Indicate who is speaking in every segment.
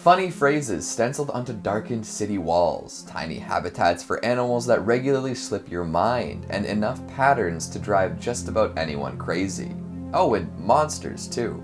Speaker 1: Funny phrases stenciled onto darkened city walls, tiny habitats for animals that regularly slip your mind, and enough patterns to drive just about anyone crazy. Oh, and monsters too.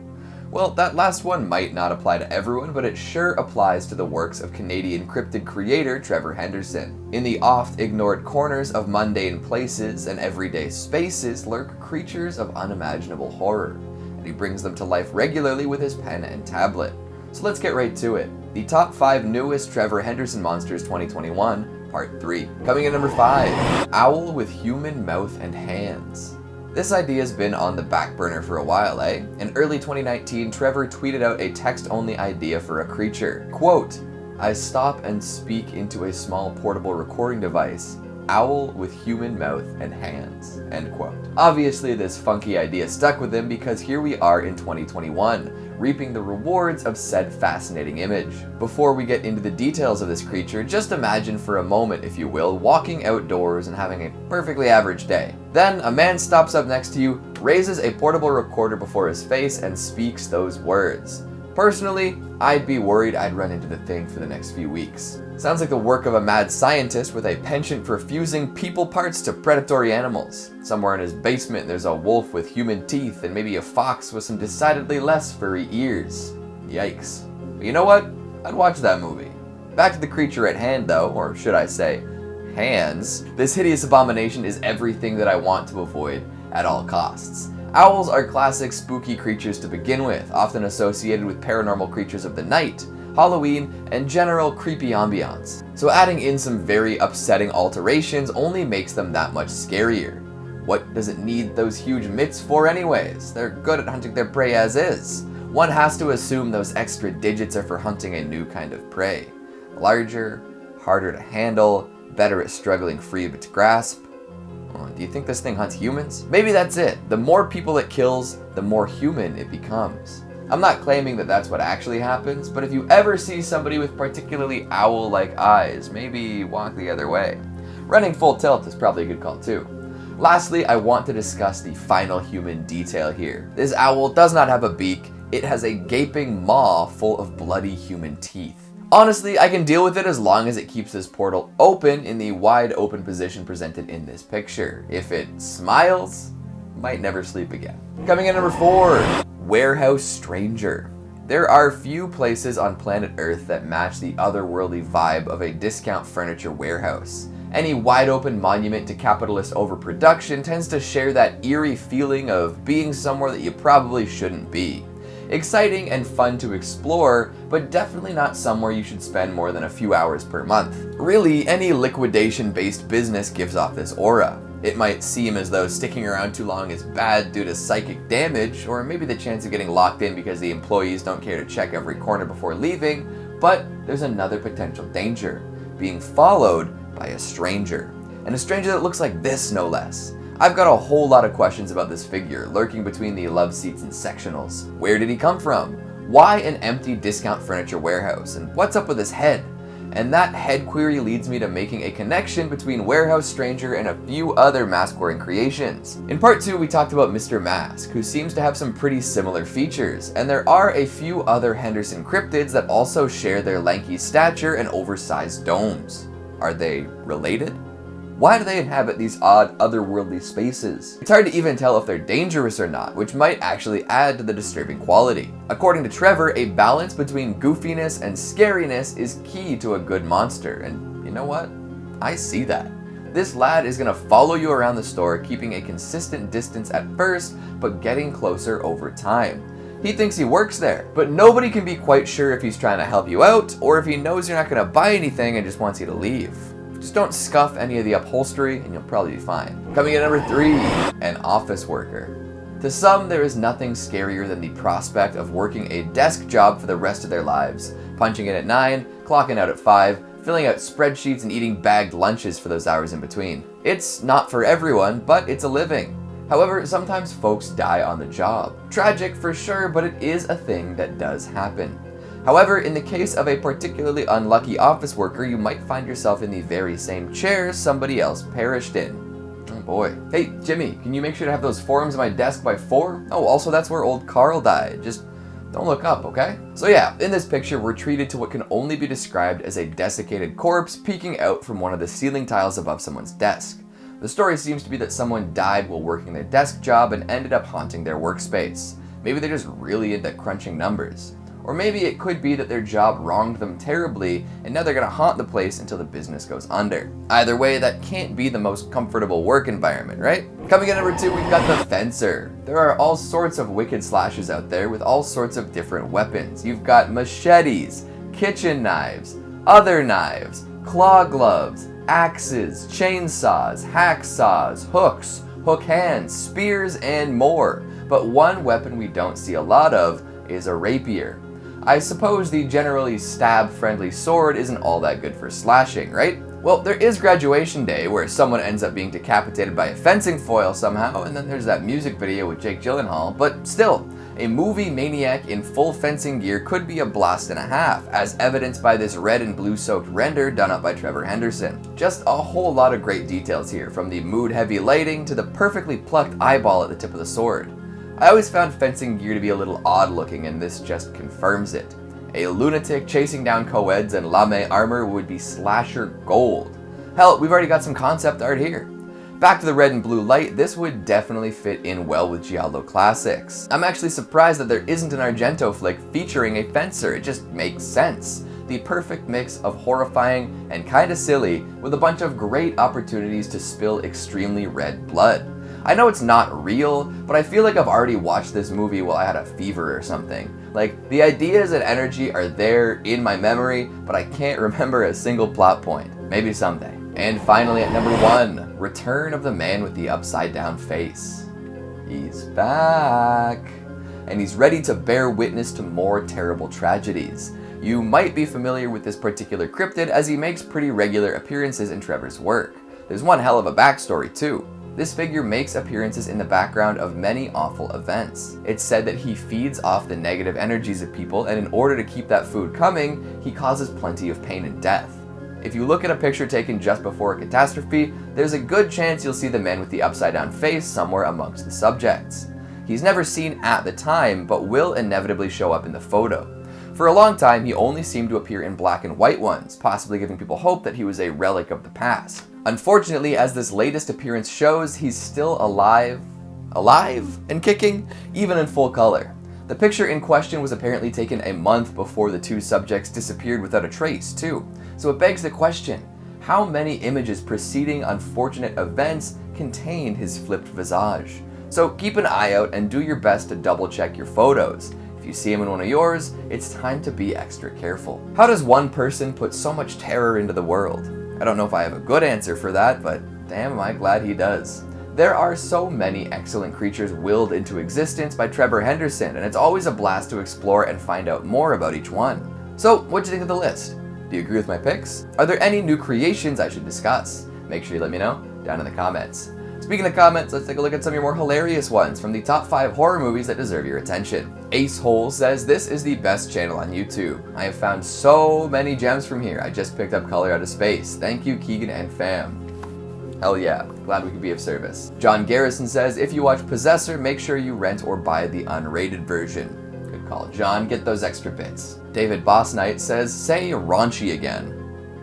Speaker 1: Well, that last one might not apply to everyone, but it sure applies to the works of Canadian cryptid creator Trevor Henderson. In the oft-ignored corners of mundane places and everyday spaces lurk creatures of unimaginable horror, and he brings them to life regularly with his pen and tablet. So let's get right to it. The top 5 newest Trevor Henderson monsters 2021, part 3. Coming in number 5, owl with human mouth and hands. This idea has been on the back burner for a while, eh? In early 2019, Trevor tweeted out a text-only idea for a creature. Quote, "I stop and speak into a small portable recording device. Owl with human mouth and hands." End quote. Obviously, this funky idea stuck with him because here we are in 2021, reaping the rewards of said fascinating image. Before we get into the details of this creature, just imagine for a moment, if you will, walking outdoors and having a perfectly average day. Then a man stops up next to you, raises a portable recorder before his face, and speaks those words. Personally, I'd be worried I'd run into the thing for the next few weeks. Sounds like the work of a mad scientist with a penchant for fusing people parts to predatory animals. Somewhere in his basement there's a wolf with human teeth and maybe a fox with some decidedly less furry ears. Yikes. But you know what? I'd watch that movie. Back to the creature at hand though, or should I say, hands. This hideous abomination is everything that I want to avoid at all costs. Owls are classic spooky creatures to begin with, often associated with paranormal creatures of the night, Halloween, and general creepy ambiance. So adding in some very upsetting alterations only makes them that much scarier. What does it need those huge mitts for anyways? They're good at hunting their prey as is. One has to assume those extra digits are for hunting a new kind of prey. Larger, harder to handle, better at struggling free of its grasp. Do you think this thing hunts humans? Maybe that's it. The more people it kills, the more human it becomes. I'm not claiming that that's what actually happens, but if you ever see somebody with particularly owl-like eyes, maybe walk the other way. Running full tilt is probably a good call too. Lastly, I want to discuss the final human detail here. This owl does not have a beak, it has a gaping maw full of bloody human teeth. Honestly, I can deal with it as long as it keeps this portal open in the wide open position presented in this picture. If it smiles, might never sleep again. Coming in number 4, Warehouse Stranger. There are few places on planet Earth that match the otherworldly vibe of a discount furniture warehouse. Any wide open monument to capitalist overproduction tends to share that eerie feeling of being somewhere that you probably shouldn't be. Exciting and fun to explore, but definitely not somewhere you should spend more than a few hours per month. Really, any liquidation-based business gives off this aura. It might seem as though sticking around too long is bad due to psychic damage, or maybe the chance of getting locked in because the employees don't care to check every corner before leaving, but there's another potential danger: being followed by a stranger. And a stranger that looks like this, no less. I've got a whole lot of questions about this figure, lurking between the love seats and sectionals. Where did he come from? Why an empty discount furniture warehouse? And what's up with his head? And that head query leads me to making a connection between Warehouse Stranger and a few other mask-wearing creations. In part 2, we talked about Mr. Mask, who seems to have some pretty similar features, and there are a few other Henderson cryptids that also share their lanky stature and oversized domes. Are they related? Why do they inhabit these odd, otherworldly spaces? It's hard to even tell if they're dangerous or not, which might actually add to the disturbing quality. According to Trevor, a balance between goofiness and scariness is key to a good monster, and you know what? I see that. This lad is gonna follow you around the store, keeping a consistent distance at first, but getting closer over time. He thinks he works there, but nobody can be quite sure if he's trying to help you out, or if he knows you're not gonna buy anything and just wants you to leave. Just don't scuff any of the upholstery and you'll probably be fine. Coming in number 3, an office worker. To some, there is nothing scarier than the prospect of working a desk job for the rest of their lives, punching in at 9, clocking out at 5, filling out spreadsheets and eating bagged lunches for those hours in between. It's not for everyone, but it's a living. However, sometimes folks die on the job. Tragic for sure, but it is a thing that does happen. However, in the case of a particularly unlucky office worker, you might find yourself in the very same chair somebody else perished in. Oh boy. Hey, Jimmy, can you make sure to have those forms on my desk by 4? Oh, also that's where old Carl died. Just Don't look up, okay? So yeah, in this picture, we're treated to what can only be described as a desiccated corpse peeking out from one of the ceiling tiles above someone's desk. The story seems to be that someone died while working their desk job and ended up haunting their workspace. Maybe they're just really into crunching numbers. Or maybe it could be that their job wronged them terribly and now they're gonna haunt the place until the business goes under. Either way, that can't be the most comfortable work environment, right? Coming in at number 2, we've got the Fencer. There are all sorts of wicked slashes out there with all sorts of different weapons. You've got machetes, kitchen knives, other knives, claw gloves, axes, chainsaws, hacksaws, hooks, hook hands, spears, and more. But one weapon we don't see a lot of is a rapier. I suppose the generally stab-friendly sword isn't all that good for slashing, right? Well, there is Graduation Day, where someone ends up being decapitated by a fencing foil somehow, and then there's that music video with Jake Gyllenhaal, but still, a movie maniac in full fencing gear could be a blast and a half, as evidenced by this red and blue soaked render done up by Trevor Henderson. Just a whole lot of great details here, from the mood-heavy lighting to the perfectly plucked eyeball at the tip of the sword. I always found fencing gear to be a little odd looking, and this just confirms it. A lunatic chasing down co-eds in lame armor would be slasher gold. Hell, we've already got some concept art here. Back to the red and blue light, this would definitely fit in well with Giallo classics. I'm actually surprised that there isn't an Argento flick featuring a fencer, it just makes sense. The perfect mix of horrifying and kinda silly, with a bunch of great opportunities to spill extremely red blood. I know it's not real, but I feel like I've already watched this movie while I had a fever or something. Like, the ideas and energy are there in my memory, but I can't remember a single plot point. Maybe someday. And finally at number 1, Return of the Man with the Upside Down Face. He's back. And he's ready to bear witness to more terrible tragedies. You might be familiar with this particular cryptid as he makes pretty regular appearances in Trevor's work. There's one hell of a backstory too. This figure makes appearances in the background of many awful events. It's said that he feeds off the negative energies of people, and in order to keep that food coming, he causes plenty of pain and death. If you look at a picture taken just before a catastrophe, there's a good chance you'll see the man with the upside down face somewhere amongst the subjects. He's never seen at the time, but will inevitably show up in the photo. For a long time, he only seemed to appear in black and white ones, possibly giving people hope that he was a relic of the past. Unfortunately, as this latest appearance shows, he's still alive and kicking, even in full color. The picture in question was apparently taken a month before the two subjects disappeared without a trace, too. So it begs the question, how many images preceding unfortunate events contained his flipped visage? So keep an eye out and do your best to double check your photos. If you see him in one of yours, it's time to be extra careful. How does one person put so much terror into the world? I don't know if I have a good answer for that, but damn am I glad he does. There are so many excellent creatures willed into existence by Trevor Henderson, and it's always a blast to explore and find out more about each one. So, what'd you think of the list? Do you agree with my picks? Are there any new creations I should discuss? Make sure you let me know down in the comments. Speaking of comments, let's take a look at some of your more hilarious ones from the top 5 horror movies that deserve your attention. Ace Hole says, this is the best channel on YouTube. I have found so many gems from here. I just picked up Color Out of Space. Thank you, Keegan and fam. Hell yeah, glad we could be of service. John Garrison says, if you watch Possessor, make sure you rent or buy the unrated version. Good call, John, get those extra bits. David Boss Knight says, say raunchy again.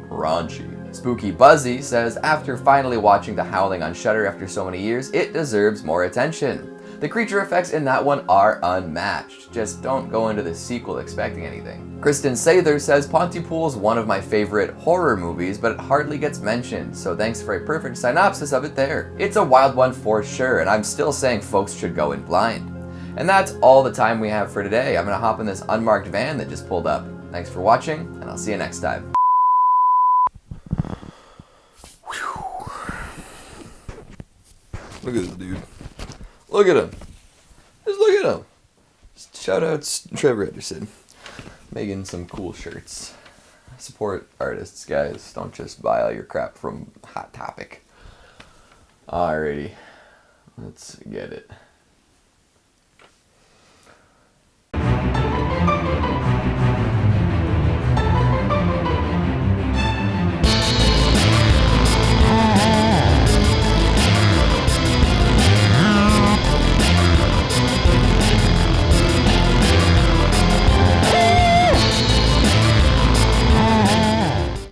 Speaker 1: Raunchy. Spooky Buzzy says, after finally watching The Howling on Shudder after so many years, it deserves more attention. The creature effects in that one are unmatched. Just don't go into the sequel expecting anything. Kristen Sather says, Pontypool's one of my favorite horror movies, but it hardly gets mentioned, so thanks for a perfect synopsis of it there. It's a wild one for sure, and I'm still saying folks should go in blind. And that's all the time we have for today. I'm gonna hop in this unmarked van that just pulled up. Thanks for watching, and I'll see you next time. Look at this dude. Look at him. Just look at him. Shout out Trevor Henderson. Making some cool shirts. Support artists, guys. Don't just buy all your crap from Hot Topic. Alrighty. Let's get it.